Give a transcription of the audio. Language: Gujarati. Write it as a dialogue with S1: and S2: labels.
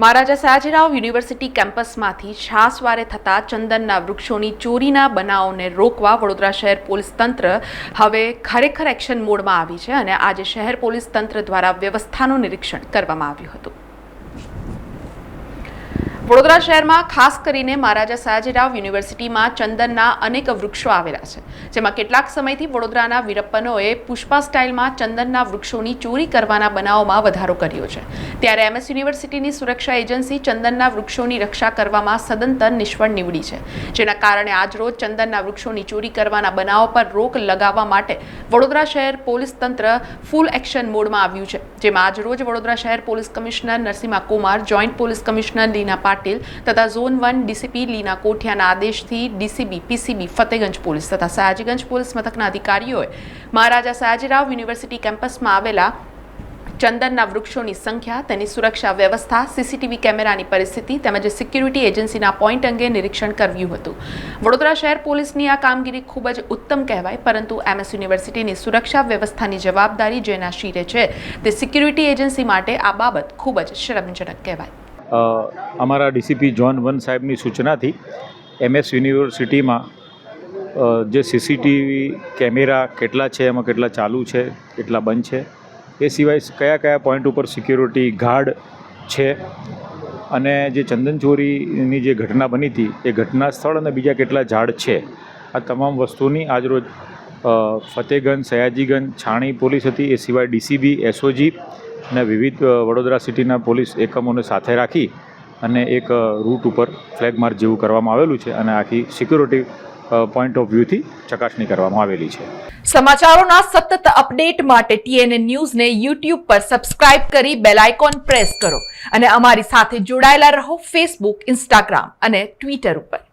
S1: મહારાજા સયાજીરાવ યુનિવર્સિટી કેમ્પસમાંથી છાસવારે થતા ચંદનના વૃક્ષોની ચોરીના બનાવોને રોકવા વડોદરા શહેર પોલીસ તંત્ર હવે ખરેખર એક્શન મોડમાં આવી છે અને આજે શહેર પોલીસ તંત્ર દ્વારા વ્યવસ્થાનું નિરીક્ષણ કરવામાં આવ્યું હતું। વડોદરા શહેરમાં ખાસ કરીને મહારાજા સયાજીરાવ યુનિવર્સિટીમાં ચંદનના અનેક વૃક્ષો આવેલા છે, જેમાં કેટલાક સમયથી વડોદરાના વીરપ્પનોએ પુષ્પા સ્ટાઇલમાં ચંદનના વૃક્ષોની ચોરી કરવાના બનાવોમાં વધારો કર્યો છે। ત્યારે એમએસ યુનિવર્સિટીની સુરક્ષા એજન્સી ચંદનના વૃક્ષોની રક્ષા કરવામાં સદંતર નિષ્ફળ નીવડી છે, જેના કારણે આજરોજ ચંદનના વૃક્ષોની ચોરી કરવાના બનાવો પર રોક લગાવવા માટે વડોદરા શહેર પોલીસ તંત્ર ફૂલ એક્શન મોડમાં આવ્યું છે, જેમાં આજરોજ વડોદરા શહેર police commissioner Narasimha Kumar, joint police commissioner Leena Patil તથા ઝોન 1 ડીસીપી લીના કોઠિયાના આદેશથી ડીસીબી, પીસીબી, ફતેગંજ પોલીસ તથા સયાજીગંજ પોલીસ મથકના અધિકારીઓએ મહારાજા સયાજીરાવ યુનિવર્સિટી કેમ્પસમાં આવેલા ચંદનના વૃક્ષોની સંખ્યા, તેની સુરક્ષા વ્યવસ્થા, સીસીટીવી કેમેરાની પરિસ્થિતિ તેમજ સિક્યુરિટી એજન્સીના પોઈન્ટ અંગે નિરીક્ષણ કર્યું હતું। વડોદરા શહેર પોલીસની આ કામગીરી ખૂબ જ ઉત્તમ કહેવાય, પરંતુ એમએસ યુનિવર્સિટીની સુરક્ષા વ્યવસ્થાની જવાબદારી જેના શિરે છે તે સિક્યુરિટી એજન્સી માટે આ બાબત ખૂબ જ શરમજનક કહેવાય।
S2: અમારા ડીસીપી ઝોન 1 સાહેબની સૂચનાથી એમએસ યુનિવર્સિટીમાં જે સીસીટીવી કેમેરા કેટલા છે, એમાં કેટલા ચાલુ છે, કેટલા બંધ છે, એ સિવાય કયા કયા પોઈન્ટ ઉપર સિક્યુરિટી ગાર્ડ છે અને જે ચંદન ચોરીની જે ઘટના બની હતી એ ઘટના સ્થળ અને બીજા કેટલા ઝાડ છે, આ તમામ વસ્તુની આજરોજ ફતેગંજ, સયાજીગંજ, છાણી પોલીસ હતી, એ સિવાય ડીસીબી, એસઓજી અને વિવિધ વડોદરા સિટીના પોલીસ એકમોને સાથે રાખી અને એક રૂટ ઉપર ફ્લેગ માર્ચ જેવું કરવામાં આવેલું છે અને આખી સિક્યુરિટી પોઈન્ટ ઓફ વ્યૂથી ચકાસણી કરવામાં આવેલી છે।
S1: સમાચારોના સતત અપડેટ માટે TNN ન્યૂઝને YouTube પર સબસ્ક્રાઇબ કરી બેલ આઇકોન પ્રેસ કરો અને અમારી સાથે જોડાયેલા રહો ફેસબુક, ઇન્સ્ટાગ્રામ અને ટ્વિટર ઉપર।